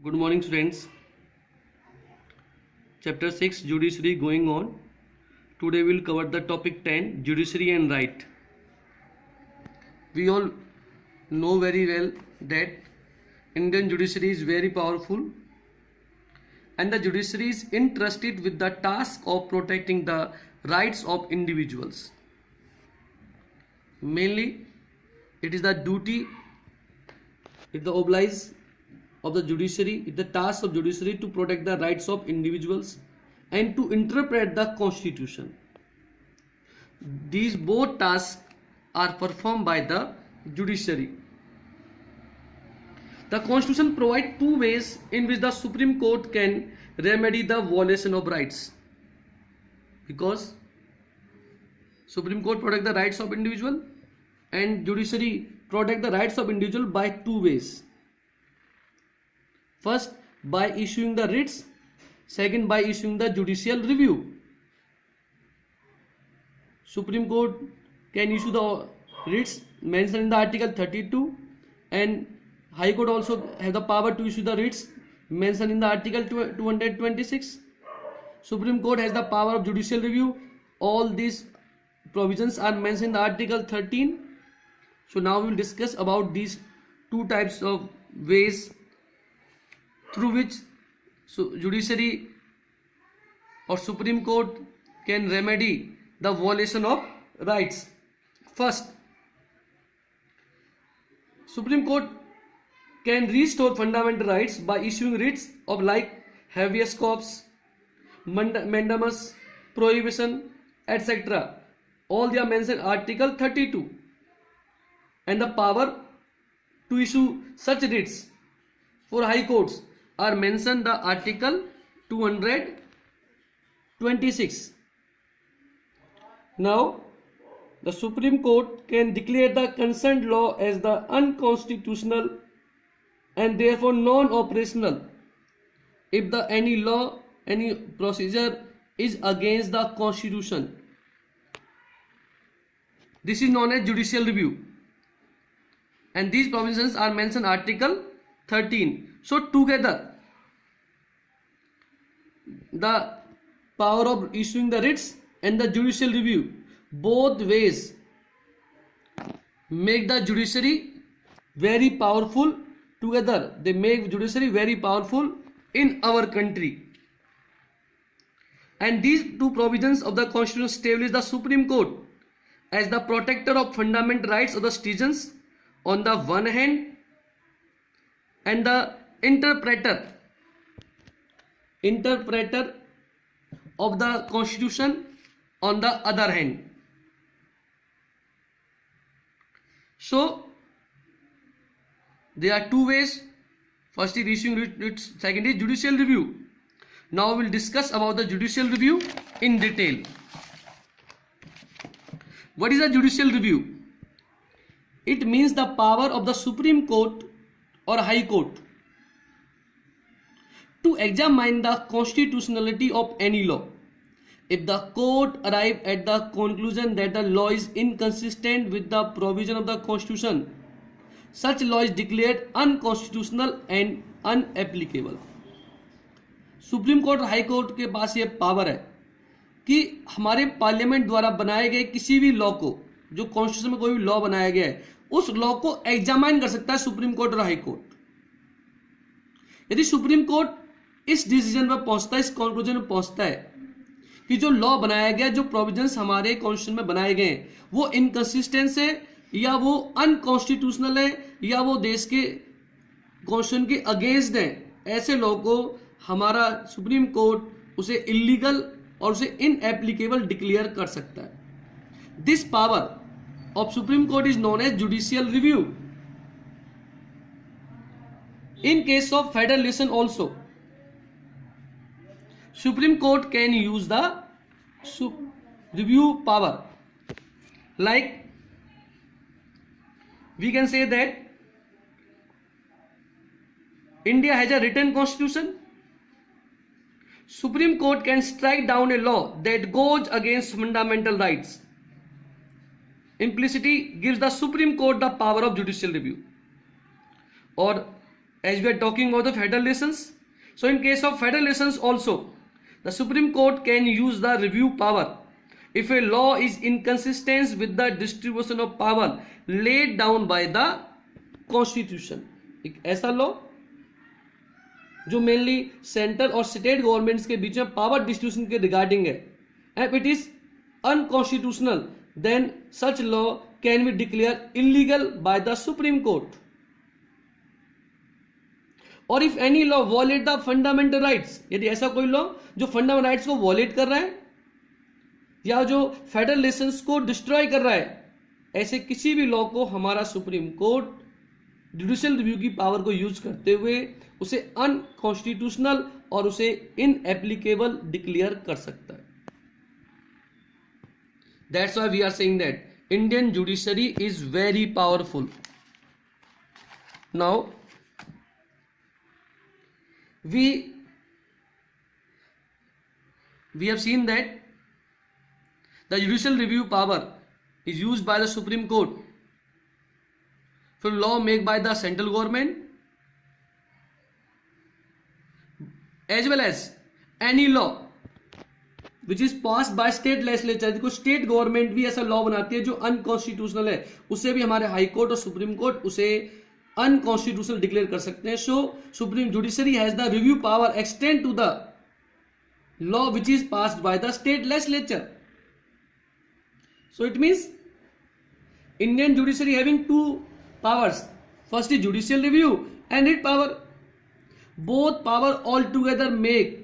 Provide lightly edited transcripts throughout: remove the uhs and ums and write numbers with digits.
Good morning, students. Chapter 6 Judiciary going on. Today we will cover the topic 10 Judiciary and Right. We all know very well that Indian judiciary is very powerful and the judiciary is entrusted with the task of protecting the rights of individuals. Mainly, it is the duty, it is the oblige of the judiciary, it is the task of judiciary to protect the rights of individuals and to interpret the constitution. These both tasks are performed by the judiciary. The constitution provides two ways in which the Supreme Court can remedy the violation of rights, because Supreme Court protect the rights of individual and judiciary protect the rights of individual by two ways. First, by issuing the writs. Second, by issuing the judicial review. Supreme Court can issue the writs mentioned in the Article 32, and High Court also have the power to issue the writs mentioned in the Article 226. Supreme Court has the power of judicial review. All these provisions are mentioned in the Article 13. So now we will discuss about these two types of ways through which judiciary or Supreme Court can remedy the violation of rights. First, Supreme Court can restore fundamental rights by issuing writs of like habeas corpus, mandamus, prohibition, etc. All they are mentioned in Article 32, and the power to issue such writs for high courts are mentioned the Article 226. Now, the Supreme Court can declare the consent law as the unconstitutional and therefore non-operational if the any law, any procedure is against the Constitution. This is known as judicial review, and these provisions are mentioned in Article 13. So together, the power of issuing the writs and the judicial review, both ways make the judiciary very powerful. Together they make judiciary very powerful in our country. And these two provisions of the Constitution establish the Supreme Court as the protector of fundamental rights of the citizens on the one hand, and the interpreter of the Constitution on the other hand. So there are two ways. First is issuing writs, second is judicial review. Now we will discuss about the judicial review in detail. What is a judicial review? It means the power of the Supreme Court or High Court to examine the constitutionality of any law. If the court arrive at the conclusion that the law is inconsistent with the provision of the Constitution, such law is declared unconstitutional and unapplicable. Supreme court और High court के पास ये power है कि हमारे parliament द्वारा बनाए गए किसी भी लॉ को, जो कॉन्स्टिट्यूशन में कोई भी लॉ बनाया गया है, उस लॉ को एग्जामाइन कर सकता है सुप्रीम कोर्ट और हाई कोर्ट. यदि सुप्रीम कोर्ट इस डिसीजन पर पहुंचता है, इस कंक्लूजन में पहुंचता है कि जो लॉ बनाया गया, जो प्रोविजंस हमारे कॉन्स्टिट्यूशन में बनाए गए हैं, वो इनकंसिस्टेंट है या वो अनकॉन्स्टिट्यूशनल है या वो देश के कॉन्स्टिट्यूशन के अगेंस्ट है, ऐसे लॉ को हमारा सुप्रीम कोर्ट उसे इलीगल और उसे इनएप्लीकेबल डिक्लेयर कर सकता है. This power of Supreme Court is known as judicial review. In case of federalism also, Supreme Court can use the review power. Like we can say that India has a written constitution. Supreme Court can strike down a law that goes against fundamental rights. Implicity gives the Supreme Court the power of judicial review. और as we are talking about the federal relations. So in case of federal relations also, the Supreme Court can use the review power if a law is inconsistent with the distribution of power laid down by the Constitution. एक ऐसा law जो mainly central और state governments के बीच में power distribution के regarding है, and it is unconstitutional, then such law can be declare illegal by the supreme court. और if any law violate the fundamental rights, यदि ऐसा कोई लॉ जो फंडामेंटल राइट्स को वॉलेट कर रहा है या जो फेडरल रिलेशंस को डिस्ट्रॉय कर रहा है, ऐसे किसी भी लॉ को हमारा सुप्रीम कोर्ट जुडिशियल रिव्यू की पावर को यूज करते हुए उसे अनकॉन्स्टिट्यूशनल और उसे इनएप्लीकेबल डिक्लेयर कर सकता है. That's why we are saying that Indian judiciary is very powerful. Now we have seen that the judicial review power is used by the Supreme Court for law made by the central government as well as any law which is passed by state legislature. देखो state government भी ऐसा law बनाती है जो unconstitutional है, उसे भी हमारे हाई कोर्ट और सुप्रीम कोर्ट उसे अनकॉन्स्टिट्यूशनल डिक्लेयर कर सकते हैं. So supreme judiciary has the review power extend to the law which is passed by the state legislature. So it means Indian judiciary having two powers. First is judicial review and writ power. Both power altogether make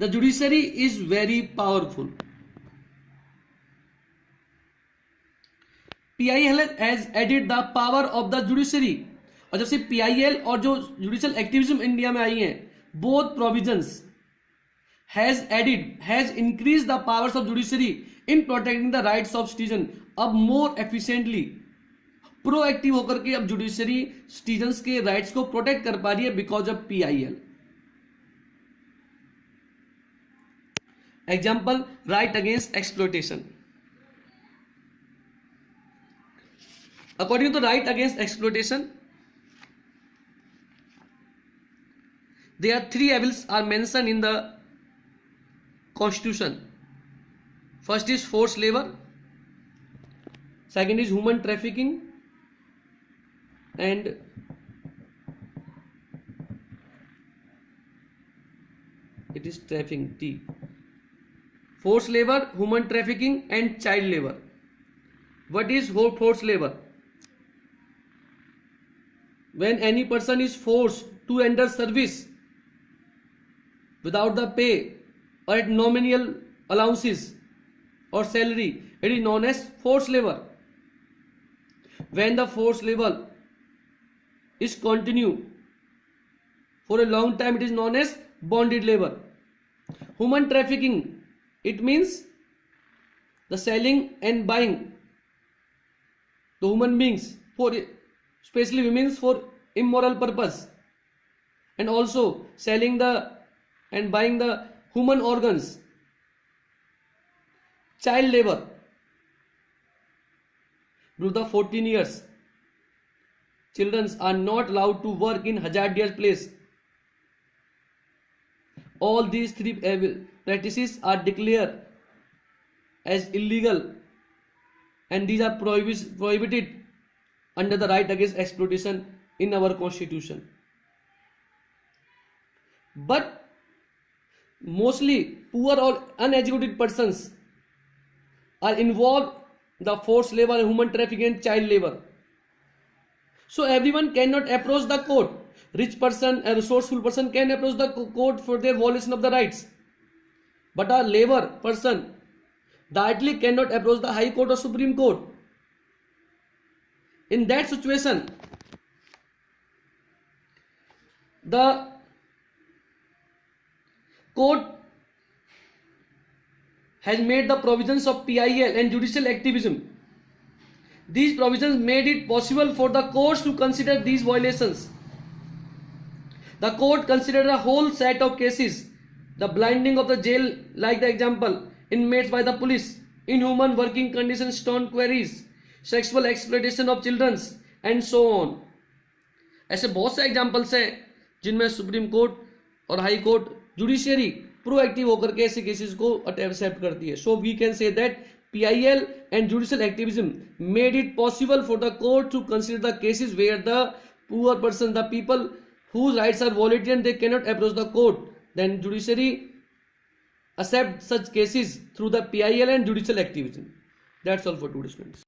the judiciary is very powerful. PIL has added the power of the judiciary. और जब से PIL और जो judicial activism India में आई हैं, both provisions has increased the powers of judiciary in protecting the rights of citizen. अब more efficiently proactive होकर के अब जुडिशरी सिटीजन्स के राइट्स को प्रोटेक्ट कर पा रही है because of PIL. Example, right against exploitation. According to right against exploitation, there are 3 evils are mentioned in the Constitution. First is forced labor, second is human trafficking, and it is trafficking. T. Forced labor, human trafficking, and child labor. What is forced labor? When any person is forced to enter service without the pay or at nominal allowances or salary, it is known as forced labor. When the forced labor is continue for a long time, it is known as bonded labor. Human trafficking, it means the selling and buying the human beings for especially women for immoral purpose, and also selling the and buying the human organs. Child labor, below the 14 years, children are not allowed to work in hazardous place. All these 3 practices are declared as illegal, and these are prohibited under the right against exploitation in our Constitution. But mostly poor or uneducated persons are involved in the forced labor, human trafficking, and child labor. So everyone cannot approach the court. Rich person, a resourceful person can approach the court for their violation of the rights, but a labor person directly cannot approach the High Court or Supreme Court. In that situation, the court has made the provisions of PIL and judicial activism. These provisions made it possible for the courts to consider these violations. The court considered a whole set of cases: the blinding of the jail, like the example, inmates by the police, inhuman working conditions, stone quarries, sexual exploitation of children, and so on. ऐसे बहुत से examples हैं जिनमें Supreme court और High Court judiciary proactive होकर के ऐसे cases को एक्सेप्ट करती है. So we can say that PIL and judicial activism made it possible for the court to consider the cases where the poor person, the people whose rights are violated and they cannot approach the court. Then judiciary accept such cases through the PIL and judicial activism. That's all for today, students.